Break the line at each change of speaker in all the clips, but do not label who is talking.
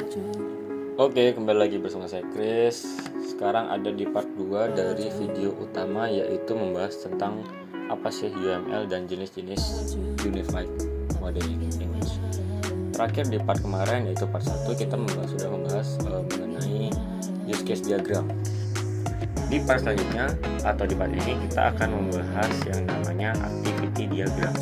Oke, kembali lagi bersama saya Chris. Sekarang ada di part 2 dari video utama, yaitu membahas tentang apa sih UML dan jenis-jenis Unified Modeling Image. Terakhir di part kemarin, yaitu part 1, kita sudah membahas mengenai use case diagram. Di part selanjutnya atau di part ini kita akan membahas yang namanya activity diagram.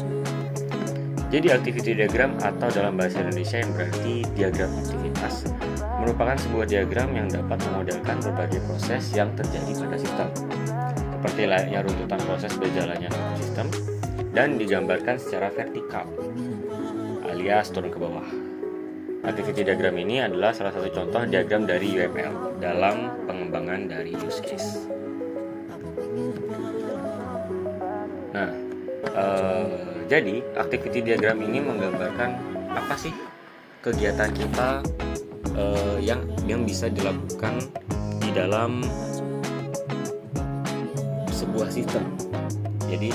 Jadi activity diagram atau dalam bahasa Indonesia yang berarti diagram aktivitas merupakan sebuah diagram yang dapat memodelkan berbagai proses yang terjadi pada sistem, seperti layaknya runtutan proses berjalannya sistem, dan digambarkan secara vertikal alias turun ke bawah. Activity diagram ini adalah salah satu contoh diagram dari UML dalam pengembangan dari use case. Nah, jadi activity diagram ini menggambarkan apa sih kegiatan kita yang bisa dilakukan di dalam sebuah sistem. Jadi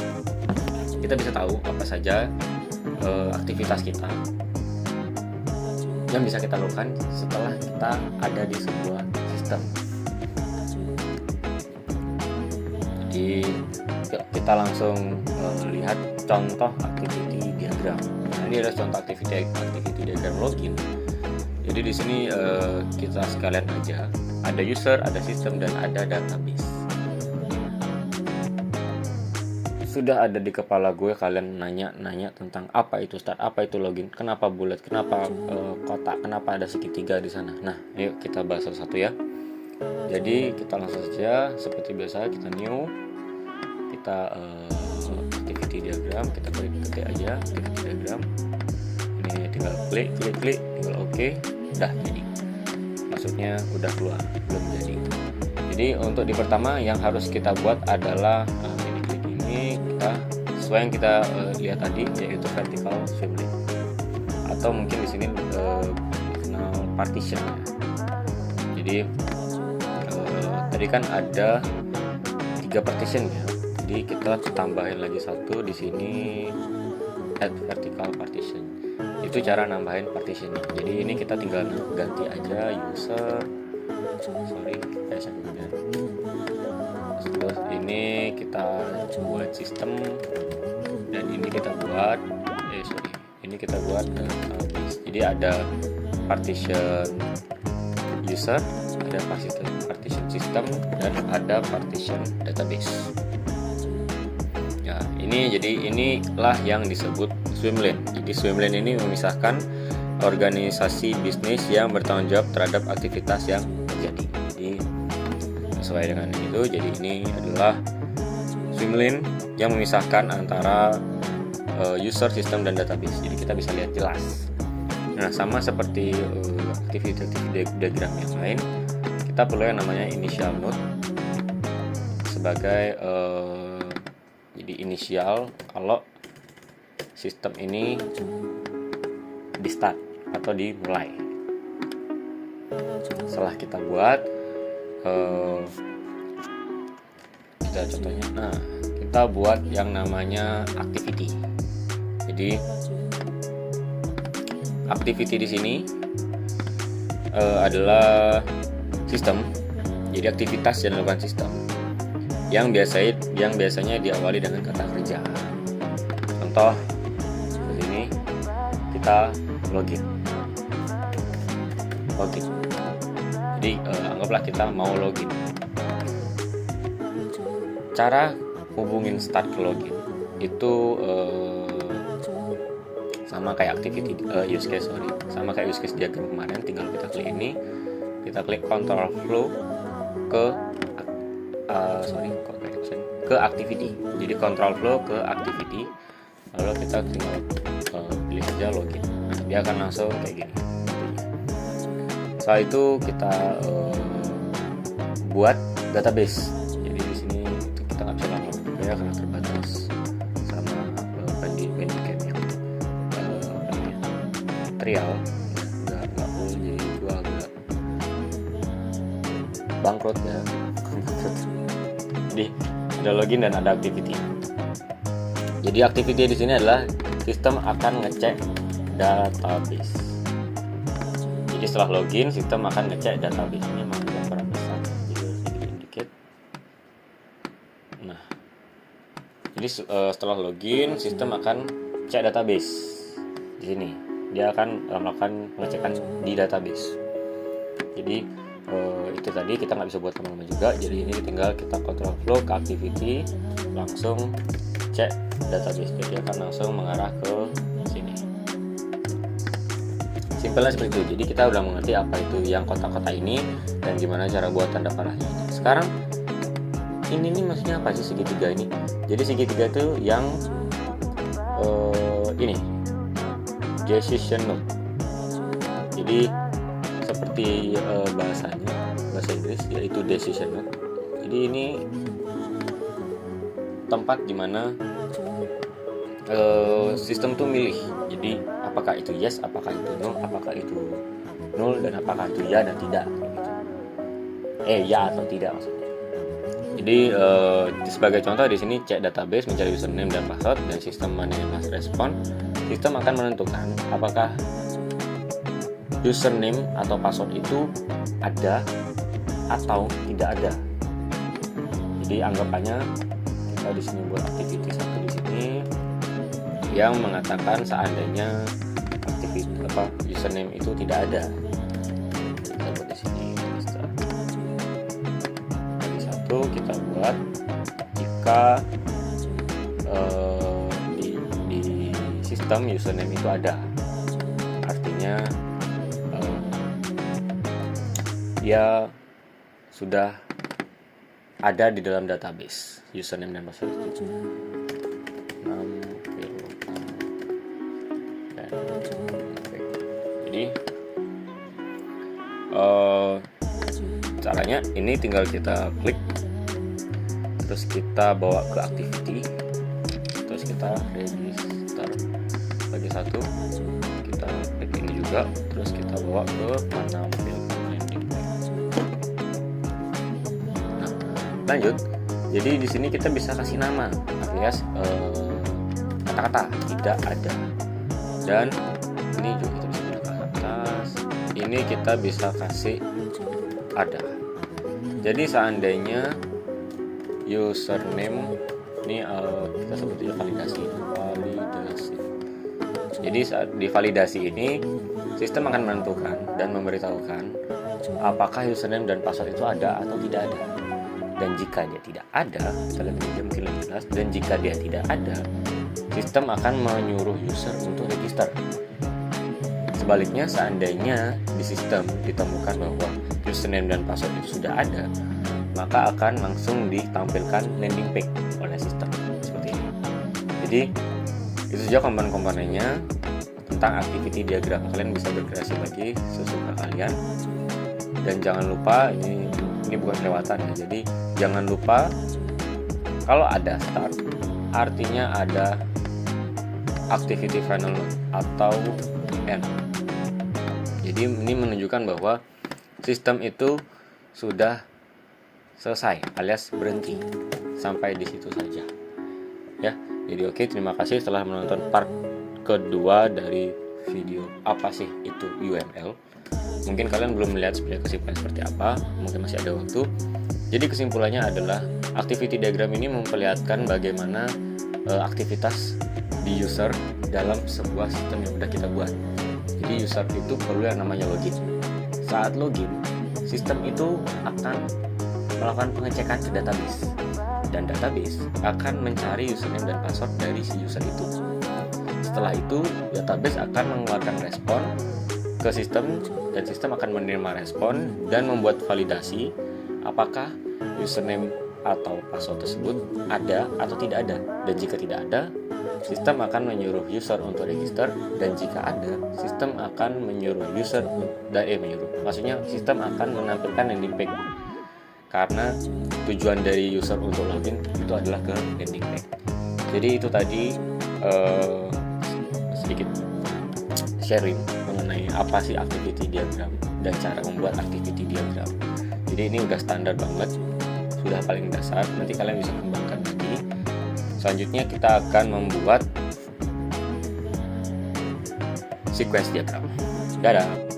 kita bisa tahu apa saja aktivitas kita yang bisa kita lakukan setelah kita ada di sebuah sistem. Jadi kita langsung lihat contoh activity diagram. Nah, ini adalah contoh activity diagram login. Jadi di sini kita sekalian aja ada user, ada sistem, dan ada database. Sudah ada di kepala gue kalian nanya tentang apa itu start, apa itu login, kenapa bulat, kenapa kotak, kenapa ada segitiga di sana. Nah, yuk kita bahas satu-satu ya. Jadi kita langsung saja seperti biasa, kita new, kita activity diagram, kita ketik aja activity diagram. Ini tinggal klik, tinggal oke. Udah jadi, maksudnya udah keluar, belum jadi. Jadi untuk di pertama yang harus kita buat adalah ini klik ini, kita sesuai yang kita lihat tadi, yaitu vertical swim lane, atau mungkin di sini dikenal partition. Jadi tadi kan ada 3 partition ya, jadi kita tambahin lagi satu di sini, add vertical partition. Itu cara nambahin partitionnya. Jadi ini kita tinggal ganti aja user, terus ini kita buat sistem, dan ini kita buat database. Jadi ada partition user, ada partition system, dan ada partition database. Ya, inilah yang disebut swim lane. Jadi swim lane ini memisahkan organisasi bisnis yang bertanggung jawab terhadap aktivitas yang terjadi. Jadi sesuai dengan itu, jadi ini adalah swim lane yang memisahkan antara user, sistem, dan database. Jadi kita bisa lihat jelas. Nah, sama seperti activity diagram yang lain, kita perlu yang namanya initial node sebagai jadi inisial kalau sistem ini di start atau dimulai. Setelah kita buat kita contohnya, nah kita buat yang namanya activity. Jadi activity di sini adalah sistem. Jadi aktivitas yang dilakukan sistem yang biasanya diawali dengan kata kerja. Contoh seperti ini, kita login. Jadi anggaplah kita mau login. Cara hubungin start ke login itu sama kayak activity use case diagram kemarin. Tinggal kita klik ini, kita klik control flow ke activity. Jadi control flow ke activity, lalu kita tinggal pilih saja login. Nah, dia akan langsung kayak gini. Setelah itu kita buat database. Jadi di sini kita nggak bisa download juga ya, karena terbatas sama bandicam yang trial, nggak full. Jadi gua agak bangkrut ya. Jadi ada login dan ada activity. Jadi activity di sini adalah sistem akan ngecek database. Jadi setelah login, sistem akan ngecek database. Ini memang kurang besar, jadi sedikit dikit. Nah, jadi setelah login, sistem akan cek database. Di sini dia akan melakukan pengecekan di database. Jadi itu tadi kita nggak bisa buat lama-lama juga. Jadi ini tinggal kita control flow ke activity, langsung cek database. Jadi akan langsung mengarah ke sini. Simpelnya seperti itu. Jadi kita udah mengerti apa itu yang kotak-kotak ini dan gimana cara buat tanda panahnya. Sekarang ini nih maksudnya apa sih segitiga ini? Jadi segitiga itu yang ini decision node. Jadi seperti bahasa Inggris yaitu decision node. Jadi ini tempat dimana sistem tuh milih. Jadi apakah itu yes, apakah itu no, apakah itu null, dan apakah itu ya dan tidak gitu. Ya atau tidak maksudnya. Jadi sebagai contoh di sini cek database, mencari username dan password, dan sistem menerima respon. Sistem akan menentukan apakah username atau password itu ada atau tidak ada. Jadi anggapannya kita di sini buat activity satu di sini yang mengatakan seandainya username itu tidak ada. Kita buat di sini jadi satu kita buat jika di sistem username itu ada, artinya dia sudah ada di dalam database username dan password itu. Jadi caranya ini tinggal kita klik, terus kita bawa ke activity, terus kita register bagi satu, kita klik ini juga, terus kita bawa ke menampilkan landing page. Nah, lanjut. Jadi di sini kita bisa kasih nama alias kata-kata tidak ada, dan ini juga kita bisa pindah ke atas. Ini kita bisa kasih ada. Jadi seandainya username ini kita sebutnya validasi. Jadi saat di validasi ini sistem akan menentukan dan memberitahukan apakah username dan password itu ada atau tidak ada. Dan jika dia tidak ada, kita lihat ini mungkin lebih jelas. Dan jika dia tidak ada, sistem akan menyuruh user untuk register. Sebaliknya, seandainya di sistem ditemukan bahwa username dan password itu sudah ada, maka akan langsung ditampilkan landing page oleh sistem seperti ini. Jadi itu saja komponen-komponennya tentang activity diagram. Kalian bisa berkreasi lagi sesuka kalian. Dan jangan lupa ini bukan kelewatan ya. Jadi jangan lupa kalau ada start artinya ada activity final node atau end. Jadi ini menunjukkan bahwa sistem itu sudah selesai alias berhenti sampai di situ saja. Ya, jadi oke, terima kasih telah menonton part kedua dari video apa sih itu UML. Mungkin kalian belum melihat kesimpulan seperti apa, mungkin masih ada waktu. Jadi kesimpulannya adalah activity diagram ini memperlihatkan bagaimana aktivitas di user dalam sebuah sistem yang sudah kita buat. Jadi user itu perlu yang namanya login. Saat login, sistem itu akan melakukan pengecekan ke database, dan database akan mencari username dan password dari si user itu. Setelah itu, database akan mengeluarkan respon ke sistem, dan sistem akan menerima respon dan membuat validasi apakah username atau password tersebut ada atau tidak ada. Dan jika tidak ada, sistem akan menyuruh user untuk register, dan jika ada, sistem akan menyuruh user maksudnya sistem akan menampilkan landing page, karena tujuan dari user untuk login itu adalah ke landing page. Jadi itu tadi sedikit sharing mengenai apa sih activity diagram dan cara membuat activity diagram. Jadi ini udah standar banget, sudah paling dasar. Nanti kalian bisa kembangkan lagi. Selanjutnya kita akan membuat sequence diagram. Dadah.